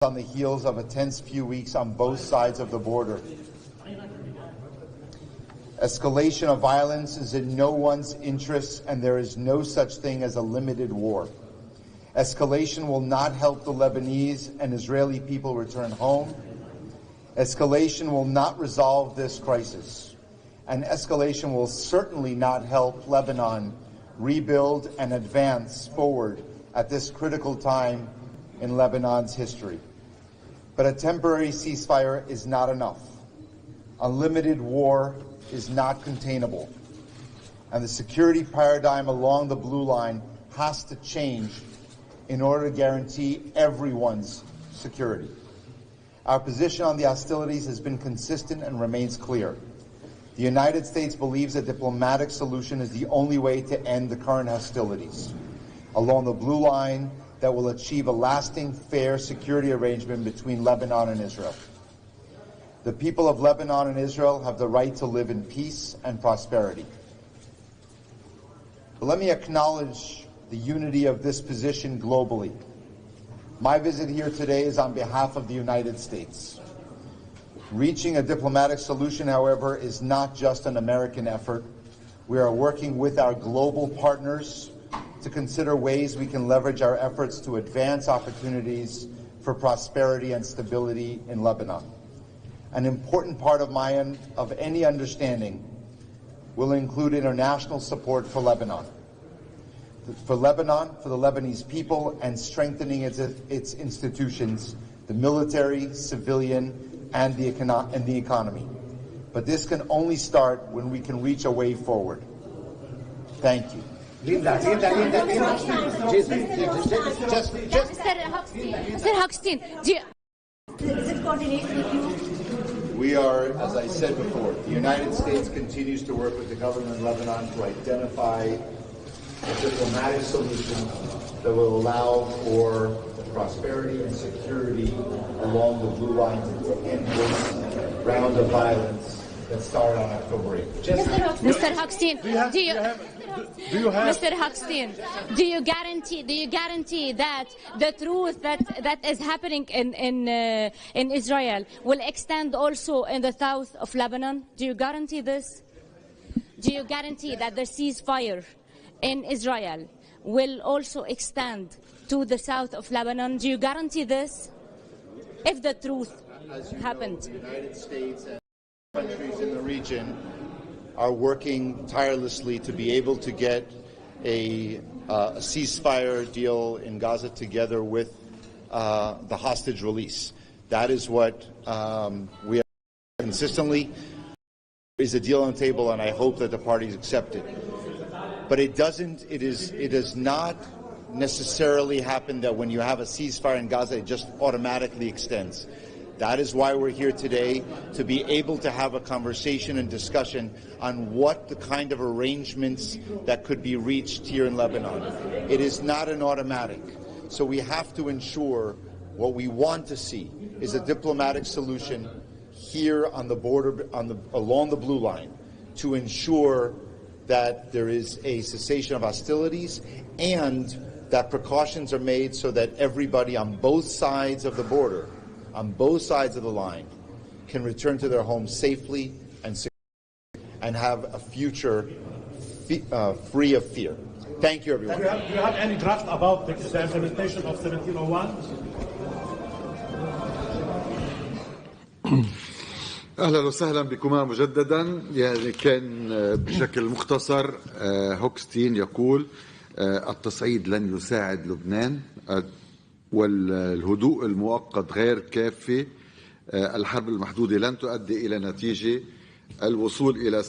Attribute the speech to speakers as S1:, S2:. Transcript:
S1: On the heels of a tense few weeks on both sides of the border. Escalation of violence is in no one's interest, and there is no such thing as a limited war. Escalation will not help the Lebanese and Israeli people return home. Escalation will not resolve this crisis, and escalation will certainly not help Lebanon rebuild and advance forward at this critical time in Lebanon's history. But a temporary ceasefire is not enough. Unlimited war is not containable. And the security paradigm along the blue line has to change in order to guarantee everyone's security. Our position on the hostilities has been consistent and remains clear. The United States believes a diplomatic solution is the only way to end the current hostilities along the blue line that will achieve a lasting, fair security arrangement between Lebanon and Israel. The people of Lebanon and Israel have the right to live in peace and prosperity. But let me acknowledge the unity of this position globally. My visit here today is on behalf of the United States. Reaching a diplomatic solution, however, is not just an American effort. We are working with our global partners to consider ways we can leverage our efforts to advance opportunities for prosperity and stability in Lebanon. An important part of any understanding will include international support for Lebanon, for the Lebanese people, and strengthening its institutions, the military, civilian, and the economy. But this can only start when we can reach a way forward. Thank you.
S2: Mr. Hawkstein, does it coordinate with you?
S1: We are, as I said before, the United States continues to work with the government of Lebanon to identify a diplomatic solution that will allow for prosperity and security along the blue line to end this round of violence that started on October 8th.
S2: Mr. Hawkstein, Mr. Hawkstein, do you guarantee that the truth that is happening in Israel will extend also in the south of Lebanon? Do you guarantee this? Do you guarantee that the ceasefire in Israel will also extend to the south of Lebanon? Do you guarantee this? If the truth happened.
S1: The United States and countries in the region are working tirelessly to be able to get a ceasefire deal in Gaza together with the hostage release. That is what we have consistently. Is a deal on the table, and I hope that the parties accept it. But it does not necessarily happen that when you have a ceasefire in Gaza, it just automatically extends. That is why we're here today, to be able to have a conversation and discussion on what the kind of arrangements that could be reached here in Lebanon. It is not an automatic. So we have to ensure what we want to see is a diplomatic solution here on the border, along the blue line, to ensure that there is a cessation of hostilities and that precautions are made so that everybody on both sides of the border, on both sides of the line, can return to their homes safely and have a future free of fear. Thank you, everyone.
S3: Do you have any draft about the implementation of 1701?
S4: اهلا وسهلا بكما مجددا. يعني كان بشكل مختصر هوكستين يقول التصعيد لن يساعد لبنان، والهدوء المؤقت غير كافي، الحرب المحدودة لن تؤدي إلى نتيجة، الوصول إلى